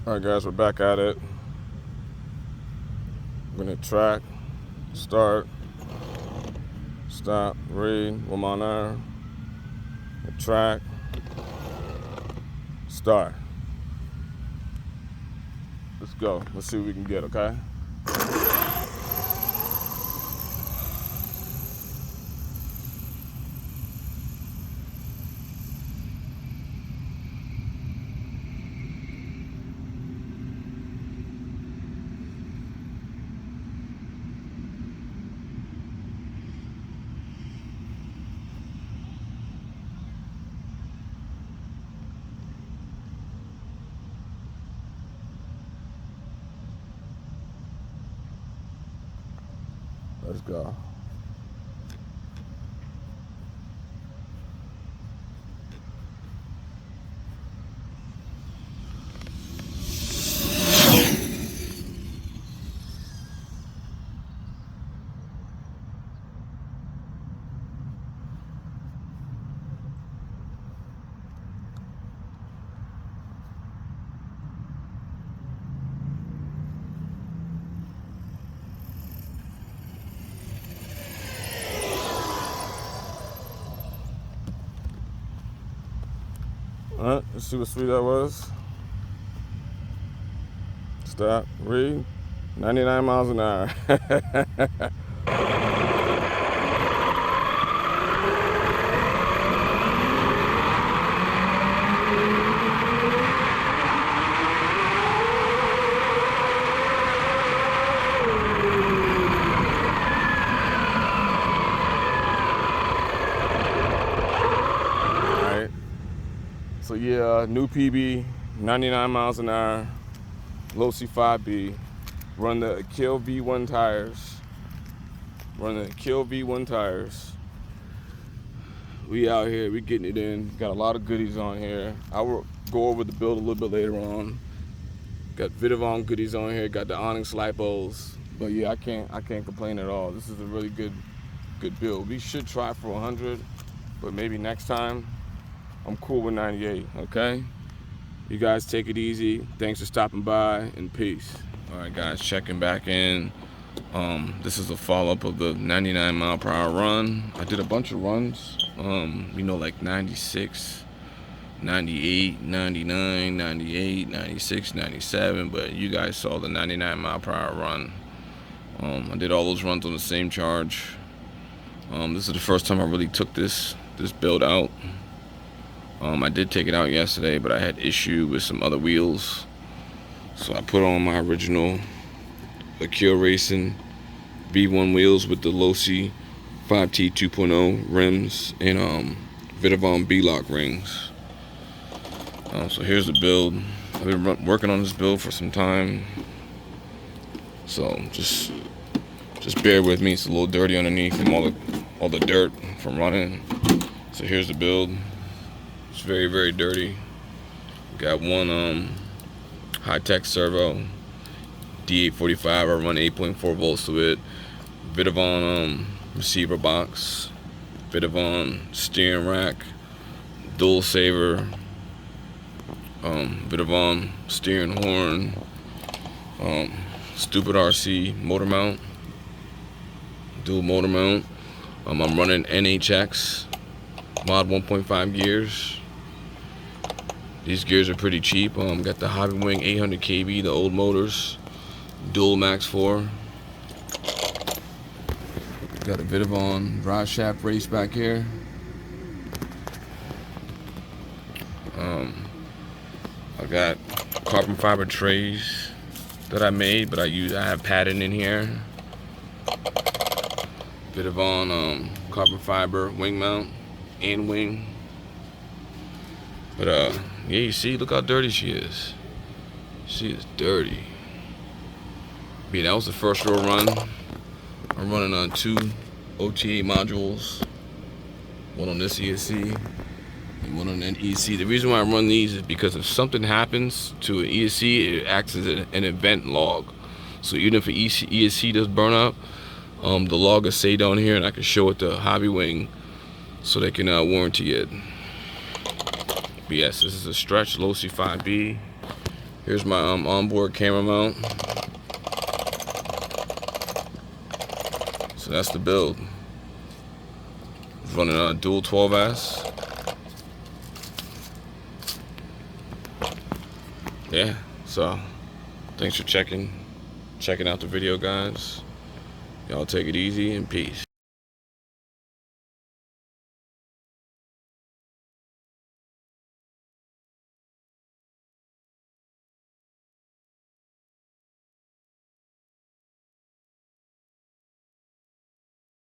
All right, guys, we're back at it. We're gonna track, start, stop, read, one more there. Track, start. Let's go. Let's see what we can get, okay? Let's go. All right, let's see what speed that was. Stop, read, 99 miles an hour. So yeah, new PB, 99 miles an hour, Losi 5iveB, run the Kill V1 tires. We out here, we getting it in. Got a lot of goodies on here. I will go over the build a little bit later on. Got ViiveB goodies on here. Got the Onyx lipos. But yeah, I can't complain at all. This is a really good build. We should try for 100, but maybe next time. I'm cool with 98, okay? You guys take it easy. Thanks for stopping by, and peace. All right, guys, checking back in. This is a follow-up of the 99 mile per hour run. I did a bunch of runs, like 96, 98, 99, 98, 96, 97, but you guys saw the 99 mile per hour run. I did all those runs on the same charge. This is the first time I really took this build out. I did take it out yesterday, but I had issue with some other wheels. So I put on my original Akira Racing V1 wheels with the Losi 5T 2.0 rims and ViiveB B-Lock rings. So here's the build. I've been working on this build for some time. So just bear with me. It's a little dirty underneath from all the dirt from running. So here's the build. It's very, very dirty. Got one high-tech servo, D845. I run 8.4 volts to it. ViiveB receiver box, ViiveB steering rack, dual saver, ViiveB steering horn, stupid RC motor mount, dual motor mount. I'm running NHX mod 1.5 gears. These gears are pretty cheap. Got the Hobby Wing 800 kb, the old motors, dual max 4. Got a ViiveB drive shaft race back here. I got carbon fiber trays that I made, but I have padding in here. ViiveB carbon fiber wing mount and wing. But yeah, you see, look how dirty she is. She is dirty. Yeah, that was the first row run. I'm running on 2 OTA modules, one on this ESC and one on that ESC. The reason why I run these is because if something happens to an ESC, it acts as an event log. So even if an ESC does burn up, the log will stay down here, and I can show it to Hobby Wing so they can warranty it. But yes, this is a stretch Losi 5iveB. Here's Here's my onboard camera mount. So that's the build. Running on a dual 12S. Yeah, so thanks for checking out the video, guys. Y'all take it easy and peace.